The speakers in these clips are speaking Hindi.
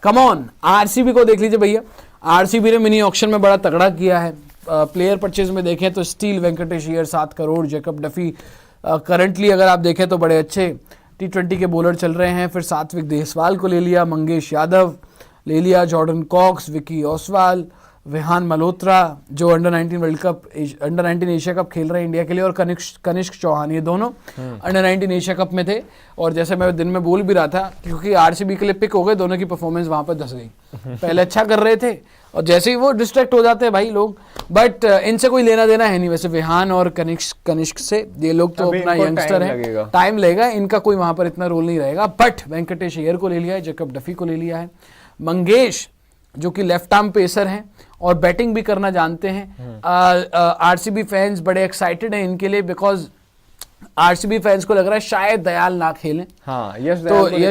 कम ऑन, आरसीबी को देख लीजिए भैया। आरसीबी ने मिनी ऑक्शन में बड़ा तगड़ा किया है। प्लेयर परचेज में देखें तो steel Venkatesh Iyer 7 crore, Jacob Duffy currently अगर आप देखें तो बड़े अच्छे T20 के बॉलर चल रहे हैं। फिर सात्विक देसवाल को ले लिया, मंगेश यादव ले लिया, जॉर्डन कॉक्स, विकी ओसवाल, विहान मल्होत्रा जो under 19 world cup, under 19 Asia cup खेल रहे हैं इंडिया के लिए, और कनिष्क चौहान, ये दोनों अंडर 19 एशिया कप में थे। और जैसे मैं दिन में बोल भी रहा था, क्योंकि आरसीबी के लिए पिक हो गए, दोनों की परफॉर्मेंस वहां पर धस गई। पहले अच्छा कर रहे थे और जैसे ही वो डिस्ट्रैक्ट हो जाते हैं भाई लोग, बट इनसे कोई लेना देना है नहीं वैसे विहान और कनिष्क से। ये लोग तो अपना यंगस्टर है, टाइम लेगा, इनका कोई वहां पर इतना रोल नहीं रहेगा। बट वेंकटेश अय्यर को ले लिया है, जैकब डफी को ले लिया है, मंगेश जो कि लेफ्ट आर्म पेसर हैं और बैटिंग भी करना जानते हैं। आरसीबी फैंस बड़े एक्साइटेड हैं इनके लिए, बिकॉज आरसीबी फैंस को लग रहा है शायद दयाल ना खेलें। हाँ, यश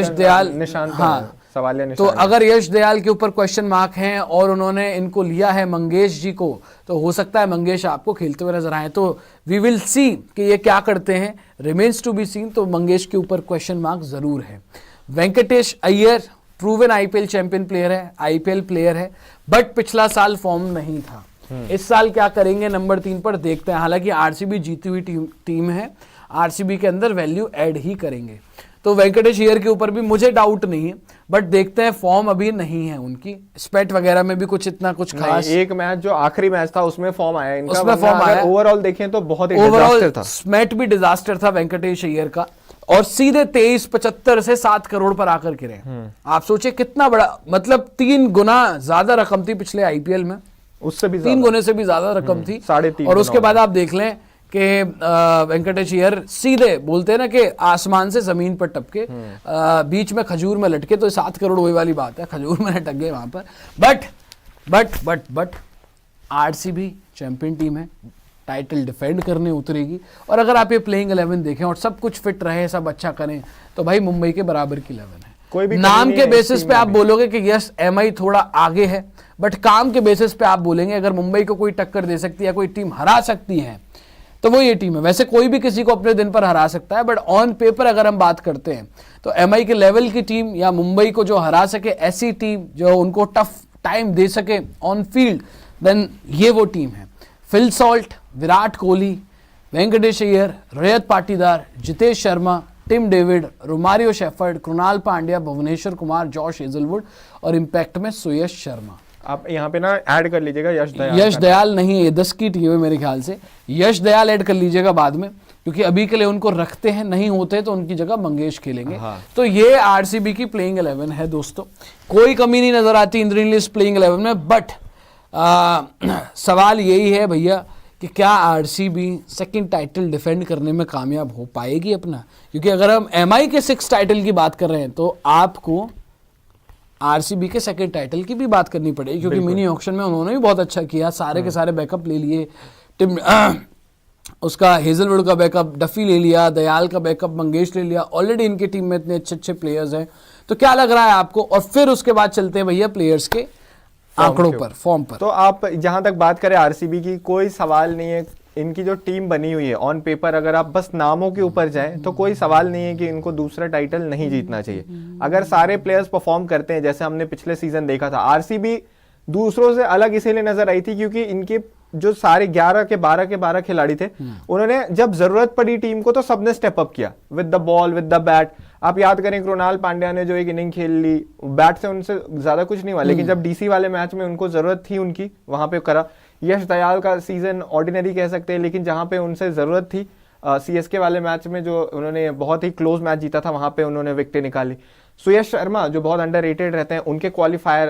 दयाल निशान, हाँ सवालिया निशान। तो अगर यश दयाल के ऊपर क्वेश्चन मार्क हैं और उन्होंने इनको लिया है मंगेश जी को, तो हो सकता है मंगेश आपको खेलते हुए नजर आए। तो वी विल सी कि ये क्या करते हैं, रिमेन्स टू बी सीन। तो मंगेश के ऊपर क्वेश्चन मार्क जरूर है। Venkatesh Iyer proven IPL champion player है, आईपीएल प्लेयर है, बट पिछला साल फॉर्म नहीं था। इस साल क्या करेंगे नंबर 3 पर देखते हैं। हालांकि आरसीबी जीती हुई टीम है, आरसीबी के अंदर वैल्यू ऐड ही करेंगे। तो वेंकटेश अय्यर के ऊपर भी मुझे डाउट नहीं है, बट देखते हैं, फॉर्म अभी नहीं है उनकी, स्पेट वगैरह में भी कुछ इतना कुछ खास। एक मैच जो आखिरी मैच था उसमें फॉर्म आया इनका, उसमें फॉर्म आया। ओवरऑल देखें तो बहुत ही डिजास्टर था, स्मेट भी डिजास्टर था वेंकटेश अय्यर का, और सीधे 23.75 से 7 करोड़ पर आकर गिरे। आप सोचिए कितना बड़ा, मतलब 3 गुना ज्यादा रकम थी पिछले आईपीएल में, उससे भी 3 गुने से भी ज्यादा रकम थी। 3.5 और उसके बाद आप देख लें कि वेंकटेश अय्यर सीधे बोलते हैं ना कि आसमान से जमीन पर टपके, बीच में खजूर में लटके, तो 7 करोड़ वही वाली बात है, खजूर में लटक गए वहां पर। बट आरसीबी चैंपियन टीम है, टाइटल डिफेंड करने उतरेगी। और अगर आप ये प्लेइंग 11 देखें और सब कुछ फिट रहे, सब अच्छा करें, तो भाई मुंबई के बराबर की 11 है। कोई भी नाम के बेसिस पे आप बोलोगे कि यस एमआई थोड़ा आगे है, बट काम के बेसिस पे आप बोलेंगे अगर मुंबई को कोई टक्कर दे सकती है, कोई टीम हरा सकती है, तो वो ये टीम है। वैसे कोई भी किसी को अपने दिन पर हरा सकता है, बट ऑन पेपर अगर हम बात करते हैं तो एमआई के लेवल की टीम या मुंबई को जो हरा सके, ऐसी टीम जो उनको टफ टाइम दे सके ऑन फील्ड, देन ये वो टीम है। Phil Salt, Virat Kohli, Venkatesh Iyer, Rajat Patidar, Jitesh Sharma, Tim David, Romario Shepherd, Krunal Pandya, Bhuvneshwar Kumar, Josh Hazlewood, और इंपैक्ट में सुयश शर्मा। आप यहाँ पे ना ऐड कर लीजिएगा यश दयाल नहीं है, ये 10 की टीम है मेरे ख्याल से। यश दयाल ऐड कर लीजिएगा बाद में, क्योंकि अभी के लिए उनको रखते हैं, नहीं होते तो उनकी जगह मंगेश खेलेंगे। तो ये आरसीबी की प्लेइंग 11 है दोस्तों, कोई कमी नहीं नजर आती इंद्रनील इस प्लेइंग 11 में। बट सवाल यही है भैया कि क्या आरसीबी सेकंड टाइटल डिफेंड करने में कामयाब हो पाएगी अपना, क्योंकि अगर हम एमआई के 6 टाइटल की बात कर रहे हैं तो आपको आरसीबी के सेकंड टाइटल की भी बात करनी पड़ेगी, क्योंकि मिनी ऑक्शन में उन्होंने भी बहुत अच्छा किया, सारे के सारे बैकअप ले लिए, टिम उसका हेजलवुड का बैकअप, डफी ले लिया, दयाल का बैकअप मंगेश ले लिया। ऑलरेडी इनकी टीम में इतने अच्छे अच्छे प्लेयर्स हैं, तो क्या लग रहा है आपको? और फिर उसके बाद चलते हैं भैया प्लेयर्स के आंकड़ों पर, फॉर्म पर। तो आप जहां तक बात करें आरसीबी की, कोई सवाल नहीं है, इनकी जो टीम बनी हुई है ऑन पेपर, अगर आप बस नामों के ऊपर जाएं तो कोई सवाल नहीं है कि इनको दूसरा टाइटल नहीं जीतना चाहिए। अगर सारे प्लेयर्स परफॉर्म करते हैं जैसे हमने पिछले सीजन देखा था, आरसीबी दूसरों से अलग इसीलिए नजर आई थी क्योंकि इनके जो सारे 11 के 12 खिलाड़ी थे, उन्होंने जब जरूरत पड़ी टीम को तो सबने स्टेप अप किया with the ball, with the bat. आप याद करें कृणाल पांड्या ने जो एक इनिंग खेल ली, बैट से उनसे ज्यादा कुछ नहीं हुआ, लेकिन जब डीसी वाले मैच में उनको जरूरत थी उनकी, वहां पे करा। यश दयाल का सीजन ऑर्डिनरी कह सकते हैं, लेकिन जहां पे उनसे जरूरत थी, सीएसके वाले मैच में जो उन्होंने बहुत ही क्लोज मैच जीता था, वहां पे उन्होंने विकेट निकाली। सुयश शर्मा जो बहुत अंडररेटेड रहते हैं, उनके क्वालिफायर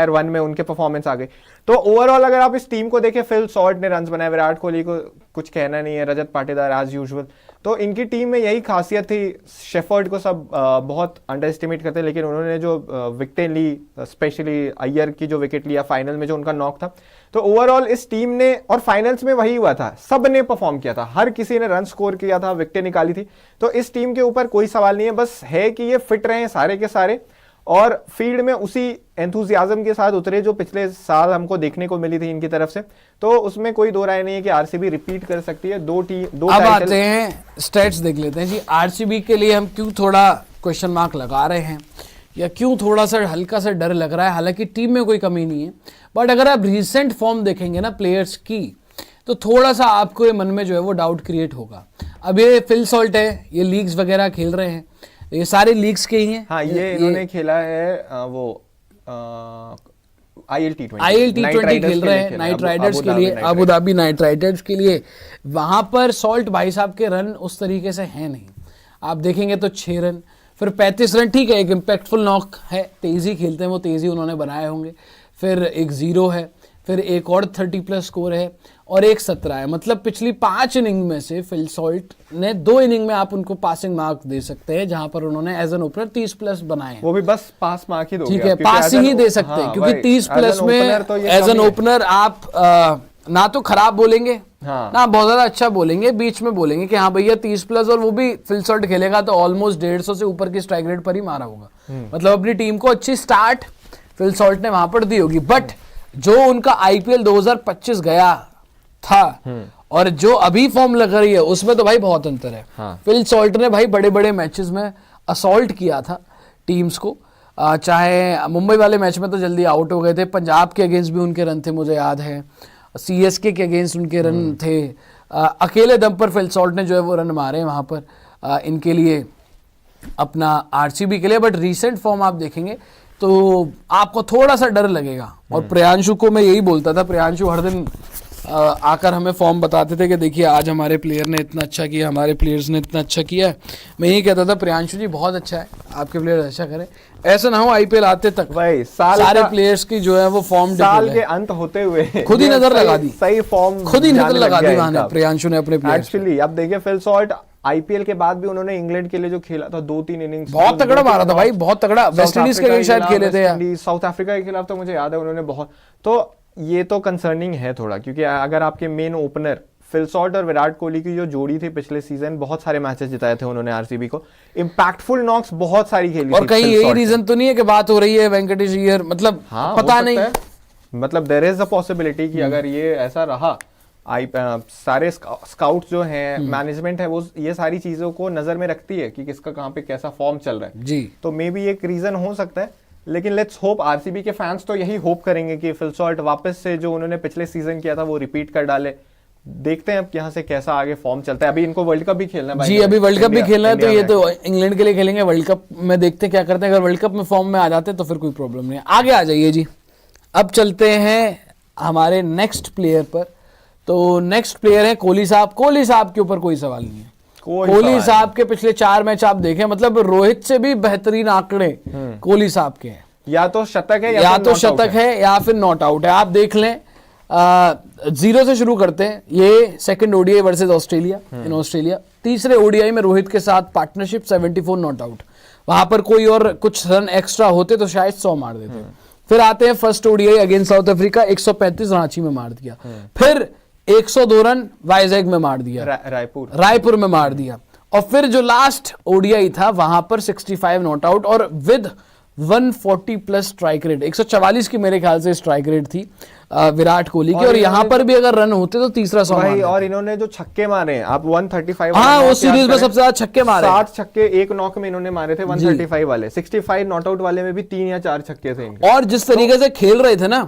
1 में उनके परफॉर्मेंस आ गई। तो ओवरऑल अगर आप इस टीम को देखें, फिल सॉल्ट ने रन्स बनाए, विराट कोहली को कुछ कहना नहीं है, रजत पाटीदार एज यूजुअल। तो इनकी टीम में यही खासियत थी। शेफर्ड को सब बहुत अंडर एस्टिमेट करते हैं, लेकिन उन्होंने जो विकेटें ली, स्पेशली अय्यर की जो विकेट लिया फाइनल में जो उनका नॉक था, तो ओवरऑल इस टीम ने, और फाइनल्स में वही हुआ था, सब ने परफॉर्म किया था, हर किसी ने रन स्कोर किया था, विकेटें निकाली थी। तो इस टीम के ऊपर कोई सवाल नहीं है, बस है कि ये फिट रहे सारे के सारे और फील्ड में उसी एंथुसियाज्म के साथ उतरे जो पिछले साल हमको देखने को मिली थी इनकी तरफ से। तो उसमें कोई दो राय नहीं है कि आरसीबी रिपीट कर सकती है। दो अब आते हैं स्टैट्स देख लेते हैं जी। आरसीबी के लिए हम क्यों थोड़ा क्वेश्चन मार्क लगा रहे हैं, या क्यों थोड़ा सा हल्का सा डर लग रहा है? हालांकि टीम में कोई कमी नहीं है, बट अगर आप रिसेंट फॉर्म देखेंगे ना प्लेयर्स की, तो थोड़ा सा आपको ये मन में जो है वो डाउट क्रिएट होगा। अब ये फिल सॉल्ट है, ये लीग्स वगैरह खेल रहे हैं, ये सारे लीग्स के ही हैं। हाँ, ये इन्होंने खेला है वो IL T20 खेल रहे हैं नाइट राइडर्स के लिए, अबू धाबी नाइट राइडर्स के लिए। वहां पर सॉल्ट भाई साहब के रन उस तरीके से हैं नहीं, आप देखेंगे तो 6 रन, फिर 35 रन, ठीक है एक इम्पैक्टफुल नॉक है, तेजी खेलते हैं वो, तेजी उन्होंने बनाए होंगे, फिर एक 0 है, फिर एक और 30+ स्कोर है और एक 17 है। मतलब पिछली 5 इनिंग में से फिल सॉल्ट ने 2 इनिंग में आप उनको पासिंग मार्क दे सकते हैं, जहां पर उन्होंने एज एन ओपनर 30+ बनाए हैं। वो भी बस पास मार्क ही दोगे, ठीक है, पास ही दे सकते हैं, क्योंकि 30+ में एज एन ओपनर आप ना तो खराब बोलेंगे, हाँ, ना बहुत ज्यादा अच्छा बोलेंगे, बीच में बोलेंगे कि हाँ भैया 30+, और वो भी फिल सॉल्ट खेलेगा तो ऑलमोस्ट 150 से ऊपर की स्ट्राइक रेट पर ही मारा होगा। मतलब अपनी टीम को अच्छी स्टार्ट फिल सॉल्ट ने वहां पर दी होगी। बट जो उनका IPL 2025 गया था और जो अभी फॉर्म लग रही है उसमें तो भाई बहुत अंतर है। हाँ। फिल सॉल्ट ने भाई बड़े बड़े मैचेस में असॉल्ट किया था टीम्स को, चाहे मुंबई वाले मैच में तो जल्दी आउट हो गए थे, पंजाब के अगेंस्ट भी उनके रन थे मुझे याद है, CSK के अगेंस्ट उनके रन थे, अकेले दम पर फिल सॉल्ट ने जो है वो रन मारे वहां पर इनके लिए, अपना RCB के लिए। बट रीसेंट फॉर्म आप देखेंगे तो आपको थोड़ा सा डर लगेगा। और प्रियांशु को मैं यही बोलता था, प्रियांशु हर दिन आकर हमें फॉर्म बताते थे कि देखिए आज हमारे प्लेयर ने इतना अच्छा किया, हमारे प्लेयर्स ने इतना अच्छा किया है। मैं यही कहता था प्रियांशु जी बहुत अच्छा है, आपके प्लेयर अच्छा करें, ऐसा ना हो IPL आते तक भाई सारे प्लेयर्स की जो है वो फॉर्म साल के अंत होते हुए खुद ही नजर लगा दी, सही फॉर्म खुद ही नजर लगा दी वहां प्रियांशु ने अपने प्लेयर्स। एक्चुअली अब देखिए फिल सॉल्ट IPL के बाद भी उन्होंने इंग्लैंड के लिए जो खेला था 2-3 इनिंग्स बहुत तगड़ा मारा था भाई, बहुत तगड़ा। वेस्ट इंडीज के लिए शायद खेले थे, साउथ अफ्रीका के खिलाफ तो मुझे याद है उन्होंने बहुत। तो ये तो कंसर्निंग है थोड़ा, क्योंकि अगर आपके मेन ओपनर फिल सॉल्ट और विराट कोहली की जो जोड़ी थी पिछले सीजन, बहुत सारे मैचेस जिताए थे उन्होंने RCB को, इंपैक्टफुल नॉक्स बहुत सारी खेली और कहीं यही रीजन तो नहीं है कि बात हो रही है वेंकटेश अय्यर, मतलब हाँ, पता नहीं, मतलब देयर इज अ पॉसिबिलिटी कि अगर ये ऐसा रहा, सारे स्काउट्स जो हैं, मैनेजमेंट है, वो ये सारी चीजों को नजर में रखती है कि किसका कहाँ पे कैसा फॉर्म चल रहा है जी, तो मे बी एक रीजन हो सकता है। लेकिन लेट्स होप, RCB के फैंस तो यही होप करेंगे कि फिल सॉल्ट वापस से जो उन्होंने पिछले सीजन किया था वो रिपीट कर डाले। देखते हैं अब यहाँ से कैसा आगे फॉर्म चलता है। अभी इनको वर्ल्ड कप भी खेलना है जी, अभी वर्ल्ड कप भी खेलना है, तो ये तो इंग्लैंड के लिए खेलेंगे। वर्ल्ड कप में देखते हैं क्या करते हैं, अगर वर्ल्ड कप में फॉर्म में आ जाते हैं तो फिर कोई प्रॉब्लम नहीं है। आगे आ जाइए जी, अब चलते हैं हमारे नेक्स्ट प्लेयर पर। तो नेक्स्ट प्लेयर है कोहली साहब। कोहली साहब के ऊपर कोई सवाल नहीं है, कोहली साहब के पिछले 4 मैच आप देखें, मतलब रोहित से भी बेहतरीन आंकड़े कोहली साहब के हैं। या तो शतक है या तो शतक है या फिर नॉट आउट है। आप देख लें, 0 से शुरू करते हैं। ये second ODI versus Australia in Australia, तीसरे ODI में रोहित के साथ पार्टनरशिप 74 नॉट आउट, वहां पर कोई और कुछ रन एक्स्ट्रा होते तो शायद 100 मार देते। फिर आते हैं first ODI against south Africa, 135 Ranchi में मार दिया, फिर 102 रन वाइजैग में मार दिया, रायपुर में मार दिया, और फिर जो लास्ट ODI था वहां पर 65 नॉट आउट और विद 140+ स्ट्राइक रेट, 144 की मेरे ख्याल से स्ट्राइक रेट थी विराट कोहली की। और यहाँ पर भी अगर रन होते तो तीसरा 100 भाई, और इन्होंने जो छक्के मारे हैं, आप 135, हाँ वो सीरीज में सबसे ज्यादा छक्के मारे, 60 छक्के एक नॉक में इन्होंने मारे थे 135 वाले, 65 नॉट आउट वाले में भी 3 या 4 छक्के थे इनके। और जिस तरीके से खेल रहे थे ना,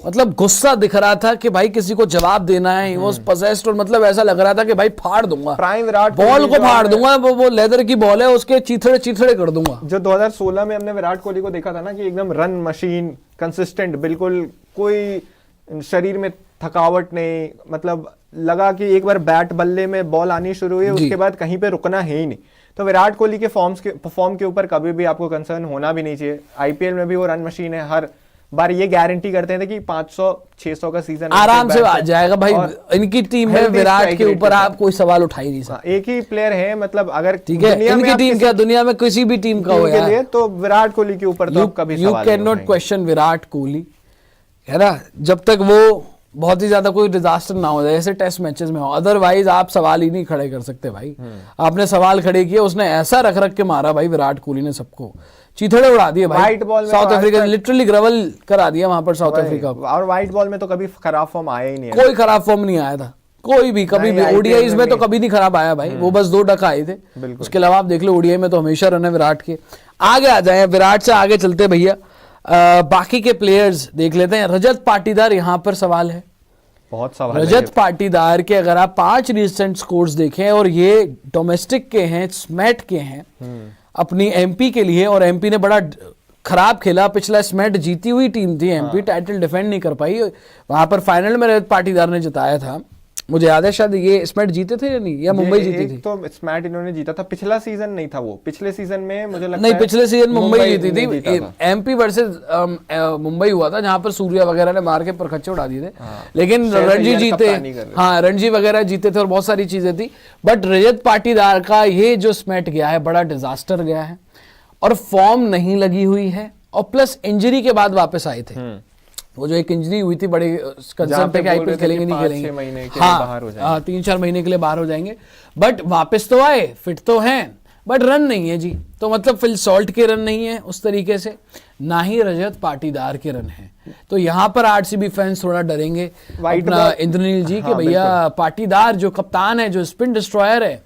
मतलब गुस्सा दिख रहा था कि भाई किसी को जवाब देना है, ही वाज पोजेस्ड, और मतलब ऐसा लग रहा था कि भाई फाड़ दूंगा, प्राइम विराट बॉल को फाड़ दूंगा, वो लेदर की बॉल है, उसके चीथड़े चीथड़े कर दूंगा। जो 2016 में हमने विराट कोहली को देखा था ना कि एकदम रन मशीन, कंसिस्टेंट, बिल्कुल कोई शरीर में थकावट नहीं, मतलब लगा कि एक बार बैट बल्ले में बॉल आनी शुरू हुई उसके बाद कहीं पे रुकना है ही नहीं। तो विराट कोहली के फॉर्म के ऊपर कभी भी आपको कंसर्न होना भी नहीं चाहिए। IPL में भी वो रन मशीन है, हर बार ये गारंटी करते थे कि 500-600 का सीजन आराम से आ जाएगा भाई। इनकी टीम में विराट के ऊपर आप कोई सवाल उठा ही नहीं सकते। एक ही प्लेयर है, मतलब अगर ठीक है इनकी टीम क्या दुनिया में किसी भी टीम का हो यार, तो विराट कोहली के ऊपर तो कभी you can not question Virat Kohli, है ना, जब तक वो बहुत ही ज्यादा कोई डिजास्टर ना हो जाए ऐसे टेस्ट मैचेस में हो, अदरवाइज आप सवाल ही नहीं खड़े कर सकते भाई। आपने सवाल खड़े किए, उसने ऐसा रख रख के मारा भाई विराट कोहली ने, सबको चीथड़े उड़ा दिए भाई। व्हाइट बॉल में साउथ अफ्रीका ने लिटरली ग्रवल करा दिया वहां पर साउथ अफ्रीका को। और व्हाइट बॉल में तो कभी खराब फॉर्म आया ही नहीं है, कोई खराब फॉर्म नहीं आया था, कोई भी कभी भी। ODIs में तो कभी नहीं खराब आया भाई, वो बस 2 डक आए थे, उसके अलावा आप देख लो ODI में तो हमेशा रन है विराट के। आगे आ जाए, विराट से आगे चलते हैं भैया। बाकी के प्लेयर्स देख लेते हैं। रजत पाटीदार यहाँ पर सवाल है। बहुत सवाल है रजत पाटीदार के अगर आप 5 रिसेंट स्कोर्स देखें और ये डोमेस्टिक के हैं, स्मैट के हैं अपनी एमपी के लिए, और एमपी ने बड़ा खराब खेला। पिछला स्मैट जीती हुई टीम थी एमपी, टाइटल डिफेंड नहीं कर पाई। वहां पर फाइनल में रजत पाटीदार ने जिताया था, मुझे याद है। शायद ये स्मैट जीते थे या नहीं, या मुंबई जीती थी? तो स्मैट इन्होंने जीता था, पिछला सीजन नहीं था वो, पिछले सीजन में मुझे लगता नहीं, है पिछले सीजन मुंबई जीती नहीं थी। जीता था। एमपी वर्सेस मुंबई हुआ था, जहां पर सूर्या वगैरह ने मार के परखच्चे उड़ा दिए थे। लेकिन शेर रणजी अय्यर जीते, कप्तानी कर रहे थे। हाँ रणजी वगैरह जीते थे और बहुत सारी चीजें थी। बट रजत पाटीदार का ये जो स्मैट गया है बड़ा डिजास्टर गया है, और फॉर्म नहीं लगी हुई है, और प्लस इंजरी के बाद वापस आए थे। वो जो एक इंजरी हुई थी बड़े कंसर्न पे कि आईपीएल खेलेंगे नहीं खेलेंगे, 5-6 महीने के लिए बाहर हो जाएंगे। हाँ 3-4 महीने के लिए बाहर हो जाएंगे। बट वापस तो आए, फिट तो हैं, बट रन नहीं है जी। तो मतलब फिल सॉल्ट के रन नहीं है उस तरीके से, ना ही रजत पाटीदार के रन हैं। तो यहाँ पर आरसीबी फैंस थोड़ा डरेंगे अपना इंद्रनील जी के भैया पाटीदार जो कप्तान है, जो स्पिन डिस्ट्रॉयर है,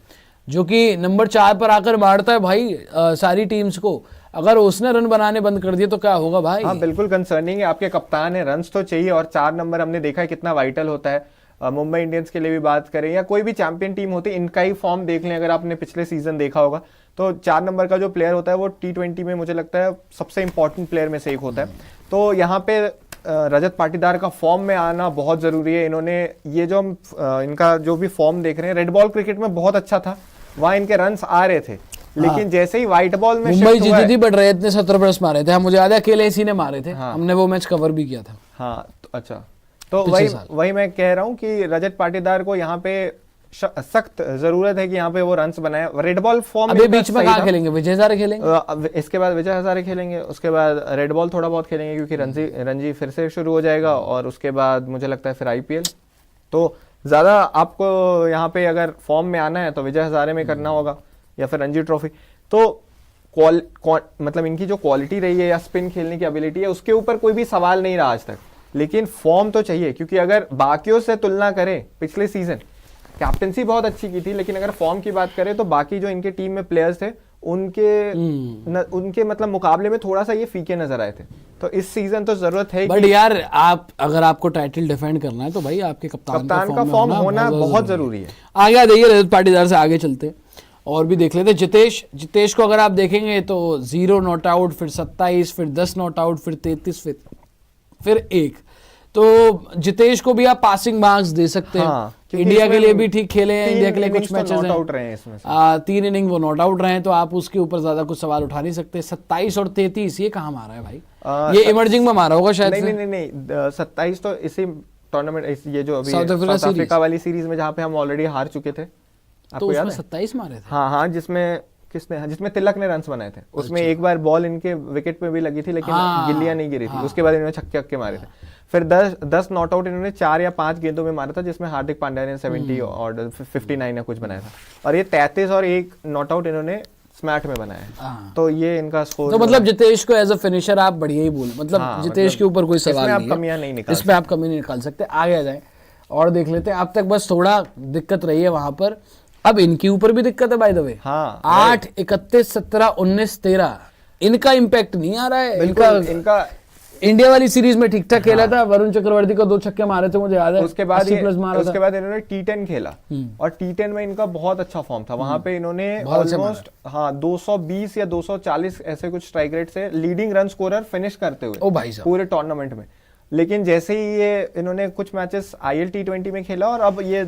जो कि नंबर 4 पर आकर मारता है भाई सारी टीम्स को, अगर उसने रन बनाने बंद कर दिए तो क्या होगा भाई? हाँ बिल्कुल कंसर्निंग है। आपके कप्तान है, रन्स तो चाहिए, और 4 नंबर हमने देखा है कितना वाइटल होता है। मुंबई इंडियंस के लिए भी बात करें या कोई भी चैंपियन टीम होती है, इनका ही फॉर्म देख लें, अगर आपने पिछले सीजन देखा होगा तो 4 नंबर का जो प्लेयर होता है वो T20 में मुझे लगता है सबसे इंपॉर्टेंट प्लेयर में से एक होता है। तो यहाँ पे रजत पाटीदार का फॉर्म में आना बहुत जरूरी है। इन्होंने ये जो हम इनका जो भी फॉर्म देख रहे हैं, रेड बॉल क्रिकेट में बहुत अच्छा था, वहां इनके रन्स आ रहे थे, लेकिन जैसे ही व्हाइट बॉल में मुंबई जीती थी, बट रजत ने 17 रन मारे थे। मुझे याद है अकेले इसी ने मारे थे। हमने वो मैच कवर भी किया था। हाँ तो अच्छा, तो वही मैं कह रहा हूँ कि रजत पाटीदार को यहाँ पे सख्त जरूरत है कि यहाँ पे वो रन्स बनाए। रेड बॉल फॉर्म अभी बीच में कहाँ खेलेंगे? विजय हजारे खेलेंगे, इसके बाद विजय हजारे खेलेंगे, उसके बाद रेड बॉल थोड़ा बहुत खेलेंगे क्योंकि रणजी फिर से शुरू हो जाएगा, और उसके बाद मुझे लगता है फिर आईपीएल। तो ज्यादा आपको यहाँ पे अगर फॉर्म में आना है तो विजय हजारे में करना होगा या फिर रणजी ट्रॉफी। तो मतलब इनकी जो क्वालिटी रही है या स्पिन खेलने की एबिलिटी है, उसके ऊपर कोई भी सवाल नहीं रहा आज तक, लेकिन फॉर्म तो चाहिए। क्योंकि अगर बाकियों से तुलना करें, पिछले सीजन कैप्टनसी बहुत अच्छी की थी, लेकिन अगर फॉर्म की बात करें तो बाकी जो इनके टीम में प्लेयर्स थे उनके मतलब मुकाबले में थोड़ा सा ये फीके नजर आए थे। तो इस सीजन तो जरूरत है। बट यार आप अगर आपको टाइटल डिफेंड करना है तो भाई आपके कप्तान का फॉर्म होना बहुत जरूरी है। आगे आ जाइए, रजत पाटीदार से आगे चलते और भी देख लेते। जितेश को अगर आप देखेंगे तो 0 नॉट आउट, फिर 27, फिर 10 नॉट आउट, फिर 33, फिर 1। तो जितेश को भी आप पासिंग मार्क्स दे सकते हैं। हाँ, इंडिया के लिए भी ठीक खेले हैं, इंडिया के लिए कुछ मैचेस नॉट आउट रहे हैं इसमें 3 इनिंग वो नॉट आउट रहे हैं, तो आप उसके ऊपर ज्यादा कुछ सवाल उठा नहीं सकते। 27 और 33 ये कहाँ मारा है भाई? ये इमर्जिंग में मारा होगा शायद। नहीं 27 तो इसी टूर्नामेंट, ये जो अभी साउथ अफ्रीका वाली सीरीज में जहाँ पे हम ऑलरेडी हार चुके थे, आपको याद है? 27 मारे थे। हाँ, जिसमें तिलक ने रन्स बनाए थे, उसमें एक बार बॉल इनके विकेट पे भी लगी थी, लेकिन गिल्लियां नहीं गिरी थी। उसके बाद इन्होंने छक्के मारे थे। फिर 10 नॉट आउट इन्होंने 4 या 5 गेंदों में मारा था, जिसमें हार्दिक पांड्या ने 70 और 59 या कुछ बनाया था, और ये 33 और 1 नॉट आउट इन्होंने स्मैट में बनाया है। तो ये इनका स्कोर। तो मतलब जितेश को एज अ फिनिशर आप बढ़िया ही बोल, मतलब जितेश के ऊपर कोई सवाल नहीं है, इसमें आप कमी नहीं निकाल सकते। आगे आ जाए और देख लेते हैं। अब तक बस थोड़ा दिक्कत रही है वहां पर, अब इनके ऊपर भी दिक्कत है बाय द वे। 8, 31, 17, 19, 13 इनका इम्पैक्ट नहीं आ रहा है। इनका इंडिया वाली सीरीज में ठीक ठाक खेला था, वरुण चक्रवर्ती को 2 छक्के मारे थे मुझे याद है। उसके बाद इन्होंने T10 खेला, और T10 में इनका बहुत अच्छा फॉर्म था। वहां पे इन्होंने ऑलमोस्ट 220 या 240 ऐसे कुछ स्ट्राइक रेट से लीडिंग रन स्कोरर फिनिश करते हुए पूरे टूर्नामेंट में। लेकिन जैसे ही ये इन्होंने कुछ मैचेस IL T20 में खेला, और अब ये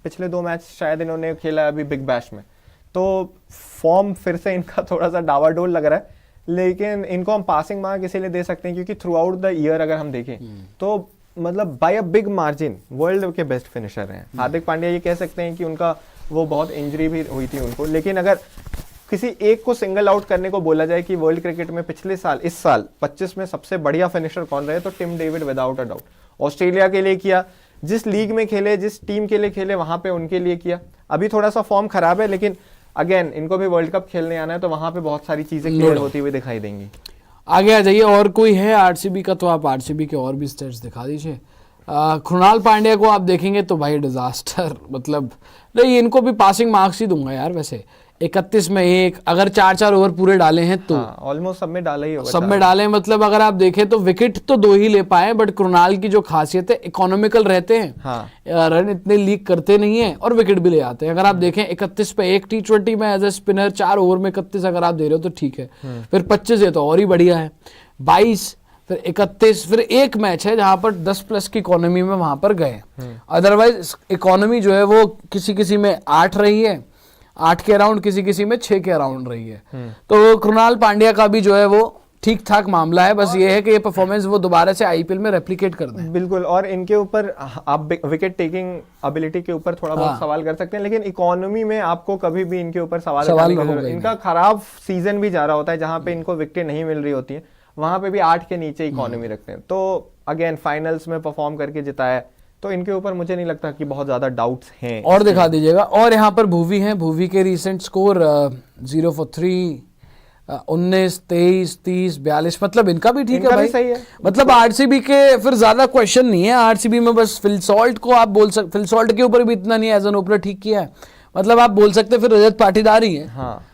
पिछले 2 मैच शायद इन्होंने खेला अभी बिग बैश में, तो फॉर्म फिर से इनका थोड़ा सा डावाडोल लग रहा है। लेकिन इनको हम पासिंग मार्क इसीलिए दे सकते हैं क्योंकि थ्रू आउट द ईयर अगर हम देखें तो मतलब by a big margin world के बेस्ट फिनिशर हैं। हार्दिक पांड्या ये कह सकते हैं कि उनका वो बहुत इंजरी भी हुई थी उनको, लेकिन अगर किसी एक को सिंगल आउट करने को बोला जाए कि वर्ल्ड क्रिकेट में पिछले साल, इस साल 25 में सबसे बढ़िया फिनिशर कौन रहे, तो Tim David without a doubt. Australia के लिए किया, जिस लीग में खेले, जिस टीम के लिए खेले, वहां पे उनके लिए किया। अभी थोड़ा सा फॉर्म खराब है, लेकिन अगेन इनको भी वर्ल्ड कप खेलने आना है, तो वहां पे बहुत सारी चीजें क्लियर होती हुई दिखाई देंगी। आगे आ जाइए। और कोई है आरसीबी का तो आप आरसीबी के और भी स्टेट्स दिखा दीजिए। कृणाल पांड्या को आप देखेंगे तो भाई डिजास्टर, मतलब नहीं, इनको भी पासिंग मार्क्स ही दूंगा यार। वैसे 31 में एक, अगर 4-4 ओवर पूरे डाले हैं तो ऑलमोस्ट सब में डाला ही होगा, सब में डाले, मतलब अगर आप देखें तो विकेट तो 2 ही ले पाए, बट कृणाल की जो खासियत है इकोनॉमिकल रहते हैं। हाँ। रन इतने लीक करते नहीं है और विकेट भी ले आते हैं। अगर आप देखें 31 पे एक, T20 में एज ए स्पिनर 4 ओवर में 31 अगर आप दे रहे हो तो ठीक है, फिर 25 है तो और ही बढ़िया है, 22 फिर 31, फिर एक मैच है जहां पर 10+ की इकोनॉमी में वहां पर गए। अदरवाइज इकोनॉमी जो है वो किसी किसी में 8 रही है, 8 के अराउंड, किसी किसी में 6 के अराउंड रही है। तो कृणाल पांड्या का भी जो है वो ठीक ठाक मामला है, बस ये है कि ये परफॉर्मेंस वो दोबारा से आईपीएल में रेप्लिकेट कर दें। बिल्कुल, और इनके ऊपर आप विकेट टेकिंग एबिलिटी के ऊपर थोड़ा बहुत सवाल कर सकते हैं, लेकिन इकोनॉमी में आपको कभी भी इनके ऊपर सवाल करने की जरूरत। इनका खराब सीजन भी जा रहा होता है जहां पे इनको विकेट नहीं मिल रही होती है, वहां पे भी 8 के नीचे इकोनॉमी रखते हैं। तो अगेन फाइनल्स में परफॉर्म करके जिताया, तो इनके ऊपर मुझे नहीं लगता कि बहुत ज्यादा डाउट्स हैं। और दिखा दीजिएगा। और यहाँ पर भुवी हैं, भुवी के रिसेंट स्कोर 0 for 3, 19, 23, 30, 42, मतलब इनका भी ठीक है भाई, सही है। मतलब आरसीबी के फिर ज्यादा क्वेश्चन नहीं है। आरसीबी में बस फिल सॉल्ट को आप बोल सकते, फिल सॉल्ट के ऊपर भी इतना नहीं एज एन ओपनर ठीक किया है, मतलब आप बोल सकते फिर रजत पाटीदार ही है। हाँ,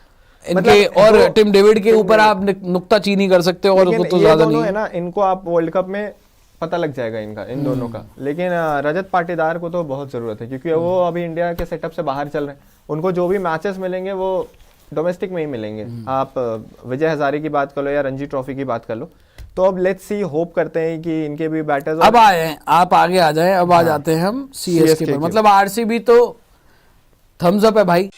इनके मतलब और टिम डेविड के ऊपर आप नुक्ताचीनी कर सकते हो, और वो तो ज्यादा नहीं है ना। इनको आप वर्ल्ड कप में पता लग जाएगा इनका, इन दोनों का। लेकिन रजत पाटीदार को तो बहुत जरूरत है, क्योंकि वो अभी इंडिया के सेटअप से बाहर चल रहे हैं। उनको जो भी मैचेस मिलेंगे वो डोमेस्टिक में ही मिलेंगे। आप विजय हजारे की बात कर लो या रणजी ट्रॉफी की बात कर लो। तो अब लेट्स सी, होप करते हैं कि इनके भी बैटर्स अब आए हैं, आप आगे आ जाएं। अब आ जाते हैं हम सीएसके पर, मतलब आरसीबी तो थम्स अप है भाई।